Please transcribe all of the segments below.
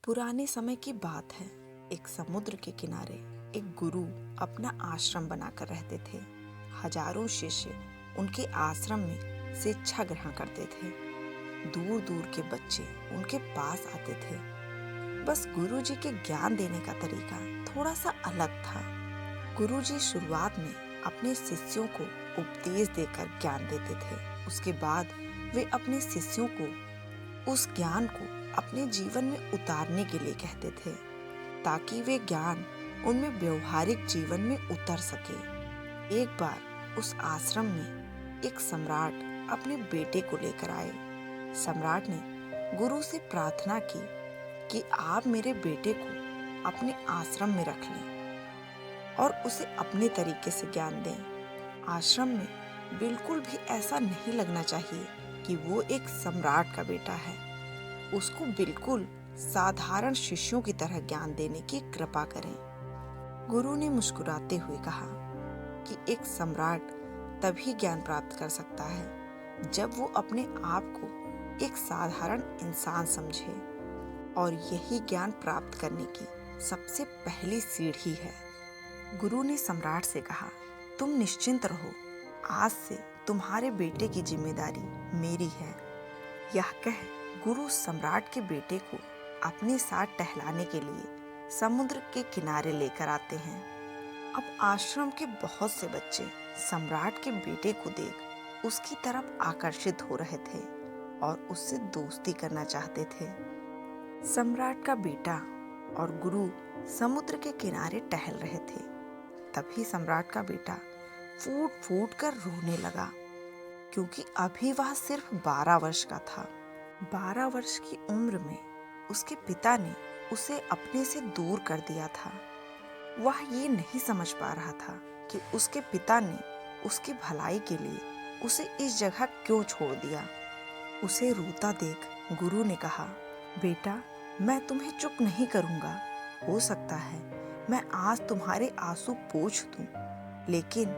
पुराने समय की बात है। एक समुद्र के किनारे एक गुरु अपना आश्रम बनाकर रहते थे। हजारों शिष्य उनके आश्रम में शिक्षा ग्रहण करते थे। दूर दूर के बच्चे उनके पास आते थे। बस गुरु जी के ज्ञान देने का तरीका थोड़ा सा अलग था। गुरु जी शुरुआत में अपने शिष्यों को उपदेश देकर ज्ञान देते थे। उसके बाद वे अपने शिष्यों को उस ज्ञान को अपने जीवन में उतारने के लिए कहते थे, ताकि वे ज्ञान उनमें व्यवहारिक जीवन में उतर सके। एक बार उस आश्रम में एक सम्राट अपने बेटे को लेकर आए। सम्राट ने गुरु से प्रार्थना की कि आप मेरे बेटे को अपने आश्रम में रख लें और उसे अपने तरीके से ज्ञान दें। आश्रम में बिल्कुल भी ऐसा नहीं लगना चाहिए कि वो एक सम्राट का बेटा है। उसको बिल्कुल साधारण शिष्यों की तरह ज्ञान देने की कृपा करें। गुरु ने मुस्कुराते हुए कहा कि एक सम्राट तभी ज्ञान प्राप्त कर सकता है जब वो अपने आप को एक साधारण इंसान समझे, और यही ज्ञान प्राप्त करने की सबसे पहली सीढ़ी है। गुरु ने सम्राट से कहा, तुम निश्चिंत रहो, आज से तुम्हारे बेटे की जिम्मेदारी मेरी है। यह कह गुरु सम्राट के बेटे को अपने साथ टहलाने के लिए समुद्र के किनारे लेकर आते हैं। अब आश्रम के बहुत से बच्चे सम्राट के बेटे को देख उसकी तरफ आकर्षित हो रहे थे और उससे दोस्ती करना चाहते थे। सम्राट का बेटा और गुरु समुद्र के किनारे टहल रहे थे। तभी सम्राट का बेटा फूट फूट कर रोने लगा, क्योंकि अभी वह सिर्फ 12 वर्ष का था। 12 वर्ष की उम्र में उसके पिता ने उसे अपने से दूर कर दिया था। वह ये नहीं समझ पा रहा था कि उसके पिता ने उसकी भलाई के लिए उसे इस जगह क्यों छोड़ दिया। उसे रोता देख गुरु ने कहा, बेटा, मैं तुम्हें चुप नहीं करूँगा। हो सकता है मैं आज तुम्हारे आंसू पोंछ दूँ, लेकिन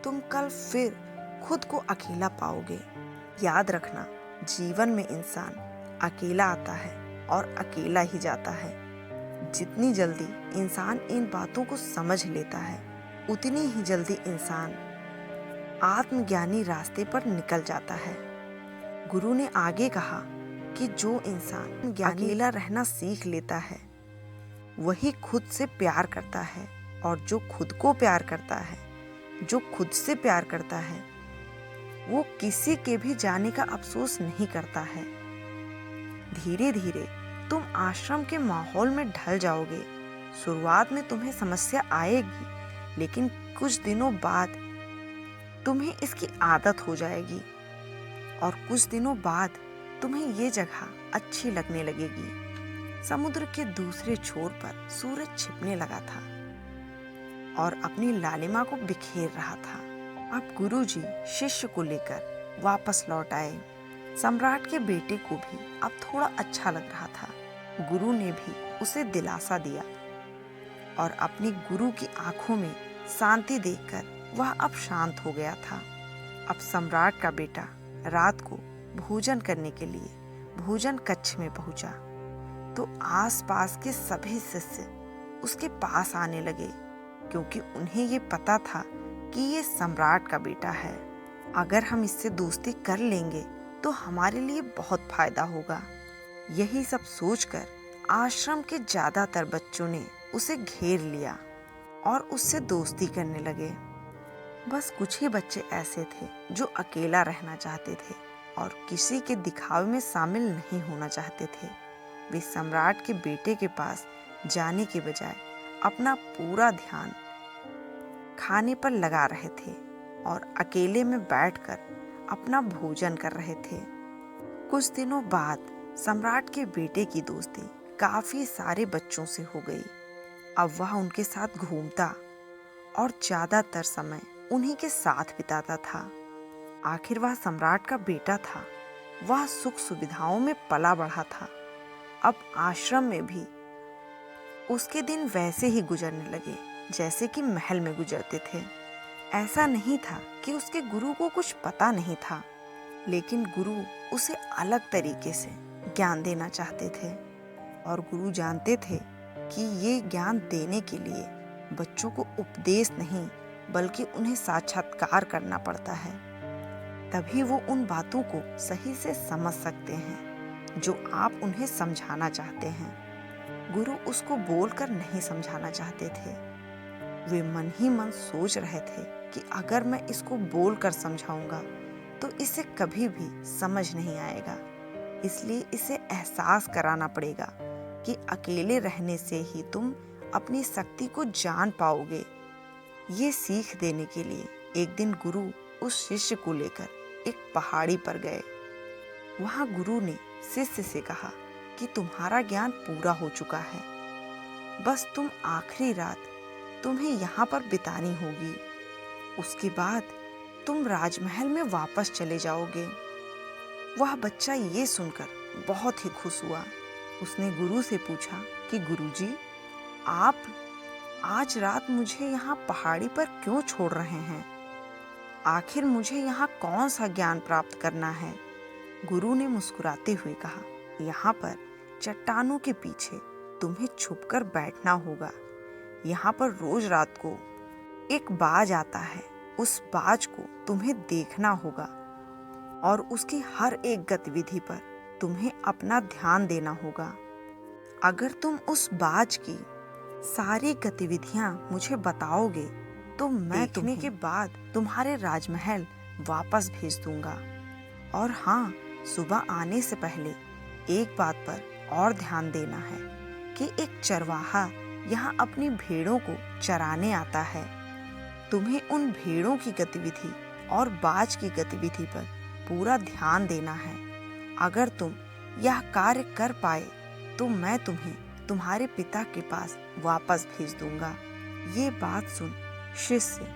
तुम कल फिर खुद को अकेला पाओगे। याद रखना, जीवन में इंसान अकेला आता है और अकेला ही जाता है। जितनी जल्दी इंसान इन बातों को समझ लेता है, उतनी ही जल्दी इंसान आत्मज्ञानी रास्ते पर निकल जाता है। गुरु ने आगे कहा कि जो इंसान अकेला रहना सीख लेता है, वही खुद से प्यार करता है, और जो खुद को प्यार करता है, जो खुद से प्यार करता है, वो किसी के भी जाने का अफसोस नहीं करता है। धीरे धीरे तुम आश्रम के माहौल में ढल जाओगे। शुरुआत में तुम्हें समस्या आएगी, लेकिन कुछ दिनों बाद तुम्हें इसकी आदत हो जाएगी, और कुछ दिनों बाद तुम्हें ये जगह अच्छी लगने लगेगी। समुद्र के दूसरे छोर पर सूरज छिपने लगा था और अपनी लालिमा को बिखेर रहा था। अब गुरुजी शिष्य को लेकर वापस लौट आए। सम्राट के बेटे को भी अब थोड़ा अच्छा लग रहा था। गुरु ने भी उसे दिलासा दिया, और अपनी गुरु की आंखों में शांति देखकर वह अब शांत हो गया था। अब सम्राट का बेटा रात को भोजन करने के लिए भोजन कक्ष में पहुंचा, तो आसपास के सभी शिष्य उसके पास आने लगे, क्योंकि उन्हें ये पता था कि ये सम्राट का बेटा है। अगर हम इससे दोस्ती कर लेंगे तो हमारे लिए बहुत फायदा होगा। यही सब सोचकर आश्रम के ज्यादातर बच्चों ने उसे घेर लिया और उससे दोस्ती करने लगे। बस कुछ ही बच्चे ऐसे थे जो अकेला रहना चाहते थे और किसी के दिखावे में शामिल नहीं होना चाहते थे। वे सम्राट के बेटे के पास जाने के बजाय अपना पूरा ध्यान खाने पर लगा रहे थे और अकेले में बैठकर अपना भोजन कर रहे थे। कुछ दिनों बाद सम्राट के बेटे की दोस्ती काफी सारे बच्चों से हो गई। अब वह उनके साथ घूमता और ज्यादातर समय उन्हीं के साथ बिताता था। आखिर वह सम्राट का बेटा था। वह सुख सुविधाओं में पला बढ़ा था। अब आश्रम में भी उसके दिन वैसे ही गुजरने लगे जैसे कि महल में गुजरते थे। ऐसा नहीं था कि उसके गुरु को कुछ पता नहीं था, लेकिन गुरु उसे अलग तरीके से ज्ञान देना चाहते थे। और गुरु जानते थे कि ये ज्ञान देने के लिए बच्चों को उपदेश नहीं बल्कि उन्हें साक्षात्कार करना पड़ता है। तभी वो उन बातों को सही से समझ सकते हैं जो आप उन्हें समझाना चाहते हैं। गुरु उसको बोलकर नहीं समझाना चाहते थे। वे मन ही मन सोच रहे थे कि अगर मैं इसको बोलकर समझाऊंगा तो इसे कभी भी समझ नहीं आएगा, इसलिए इसे एहसास कराना पड़ेगा कि अकेले रहने से ही तुम अपनी शक्ति को जान पाओगे। ये सीख देने के लिए एक दिन गुरु उस शिष्य को लेकर एक पहाड़ी पर गए। वहां गुरु ने शिष्य से कहा कि तुम्हारा ज्ञान पूरा हो चुका है, बस तुम आखिरी रात तुम्हें यहाँ पर बितानी होगी। उसके बाद तुम राजमहल में वापस चले जाओगे। वह बच्चा ये सुनकर बहुत ही खुश हुआ। उसने गुरु से पूछा कि गुरुजी, आप आज रात मुझे यहाँ पहाड़ी पर क्यों छोड़ रहे हैं? आखिर मुझे यहाँ कौन सा ज्ञान प्राप्त करना है? गुरु ने मुस्कुराते हुए कहा, यहाँ पर चट्टानों के पीछे तुम्हें छुपकर बैठना होगा। यहाँ पर रोज रात को एक बाज आता है, उस बाज को तुम्हें देखना होगा और उसकी हर एक गतिविधि पर तुम्हें अपना ध्यान देना होगा। अगर तुम उस बाज की सारी गतिविधियां मुझे बताओगे तो मैं तुम्हें के बाद तुम्हारे राजमहल वापस भेज दूंगा। और हाँ, सुबह आने से पहले एक बात पर और ध्यान देना है कि एक चरवाहा यहाँ अपनी भेड़ों को चराने आता है। तुम्हें उन भेड़ों की गतिविधि और बाज की गतिविधि पर पूरा ध्यान देना है। अगर तुम यह कार्य कर पाए तो मैं तुम्हें तुम्हारे पिता के पास वापस भेज दूंगा। ये बात सुन शिष्य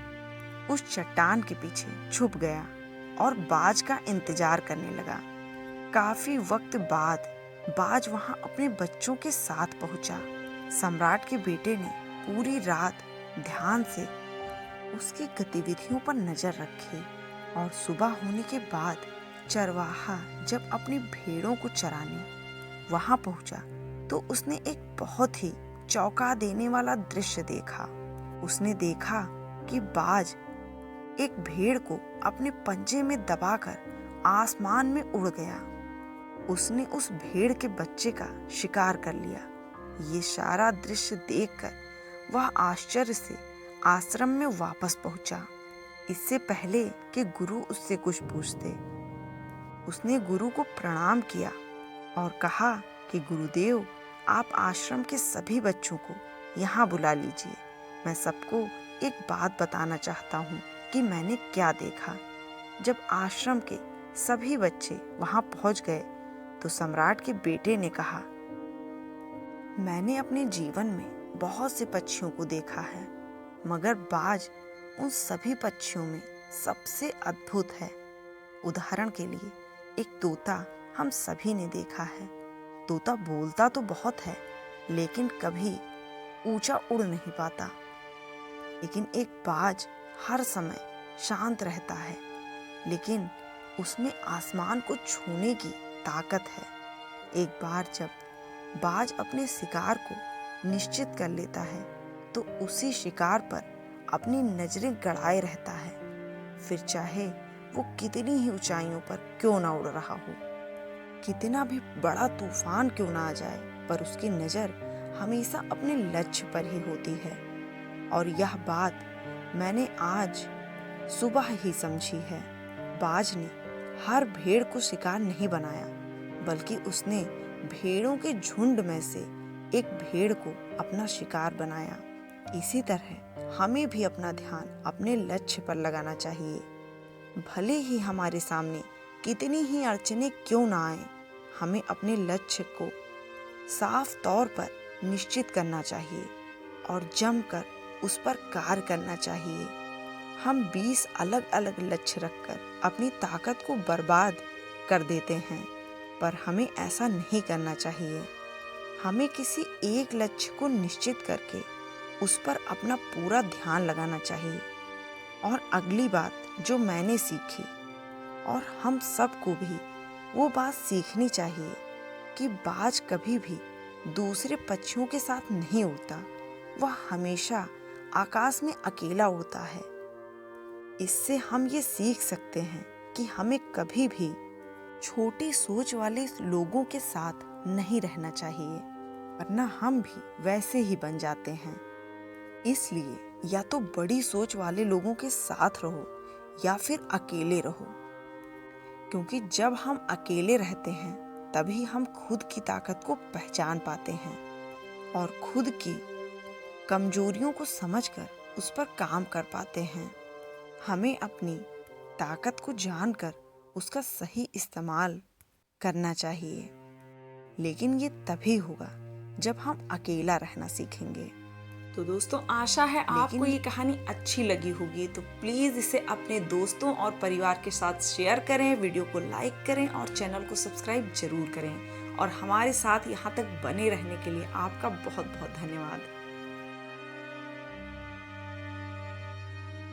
उस चट्टान के पीछे छुप गया और बाज का इंतजार करने लगा। काफी वक्त बाद बाज वहां अपने बच्चों के साथ पहुंचा। सम्राट के बेटे ने पूरी रात ध्यान से उसकी गतिविधियों पर नजर रखी और सुबह होने के बाद चरवाहा जब अपनी भेड़ों को चराने वहां पहुंचा तो उसने एक बहुत ही चौंका देने वाला दृश्य देखा। उसने देखा कि बाज एक भेड़ को अपने पंजे में दबाकर आसमान में उड़ गया। उसने उस भेड़ के बच्चे का शिकार कर लिया। ये सारा दृश्य देखकर वह आश्चर्य से आश्रम में वापस पहुंचा। इससे पहले कि गुरु उससे कुछ पूछते, उसने गुरु को प्रणाम किया और कहा कि गुरुदेव, आप आश्रम के सभी बच्चों को यहाँ बुला लीजिए। मैं सबको एक बात बताना चाहता हूँ कि मैंने क्या देखा। जब आश्रम के सभी बच्चे वहाँ पहुँच गए तो सम्राट के बेटे ने कहा, मैंने अपने जीवन में बहुत से पक्षियों को देखा है, मगर बाज उन सभी पक्षियों में सबसे अद्भुत है। उदाहरण के लिए एक तोता हम सभी ने देखा है। तोता बोलता तो बहुत है लेकिन कभी ऊंचा उड़ नहीं पाता। लेकिन एक बाज हर समय शांत रहता है, लेकिन उसमें आसमान को छूने की ताकत है। एक बार जब बाज अपने शिकार को निश्चित कर लेता है तो उसी शिकार पर अपनी नजरें गड़ाए रहता है, फिर चाहे वो कितनी ही ऊंचाइयों पर क्यों ना उड़ रहा हो, कितना भी बड़ा तूफान क्यों ना आ जाए, पर उसकी नजर हमेशा अपने लक्ष्य पर ही होती है। और यह बात मैंने आज सुबह ही समझी है। बाज ने हर भेड़ को शिकार नहीं बनाया, बल्कि उसने भेड़ों के झुंड में से एक भेड़ को अपना शिकार बनाया। इसी तरह हमें भी अपना ध्यान अपने लक्ष्य पर लगाना चाहिए। भले ही हमारे सामने कितनी ही अड़चनें क्यों ना आए, हमें अपने लक्ष्य को साफ तौर पर निश्चित करना चाहिए और जमकर उस पर कार्य करना चाहिए। हम 20 अलग अलग लक्ष्य रखकर अपनी ताकत को बर्बाद कर देते हैं, पर हमें ऐसा नहीं करना चाहिए। हमें किसी एक लक्ष्य को निश्चित करके उस पर अपना पूरा ध्यान लगाना चाहिए। और अगली बात जो मैंने सीखी और हम सबको भी वो बात सीखनी चाहिए कि बाज कभी भी दूसरे पक्षियों के साथ नहीं उड़ता, वह हमेशा आकाश में अकेला उड़ता है। इससे हम ये सीख सकते हैं कि हमें कभी भी छोटी सोच वाले लोगों के साथ नहीं रहना चाहिए, वरना हम भी वैसे ही बन जाते हैं। इसलिए या तो बड़ी सोच वाले लोगों के साथ रहो या फिर अकेले रहो, क्योंकि जब हम अकेले रहते हैं तभी हम खुद की ताकत को पहचान पाते हैं और खुद की कमजोरियों को समझकर उस पर काम कर पाते हैं। हमें अपनी ताकत को जानकर उसका सही इस्तेमाल करना चाहिए, लेकिन ये तभी होगा जब हम अकेला रहना सीखेंगे। तो दोस्तों, आशा है आपको ये कहानी अच्छी लगी होगी। तो प्लीज़ इसे अपने दोस्तों और परिवार के साथ शेयर करें, वीडियो को लाइक करें और चैनल को सब्सक्राइब जरूर करें। और हमारे साथ यहाँ तक बने रहने के लिए आपका बहुत बहुत धन्यवाद।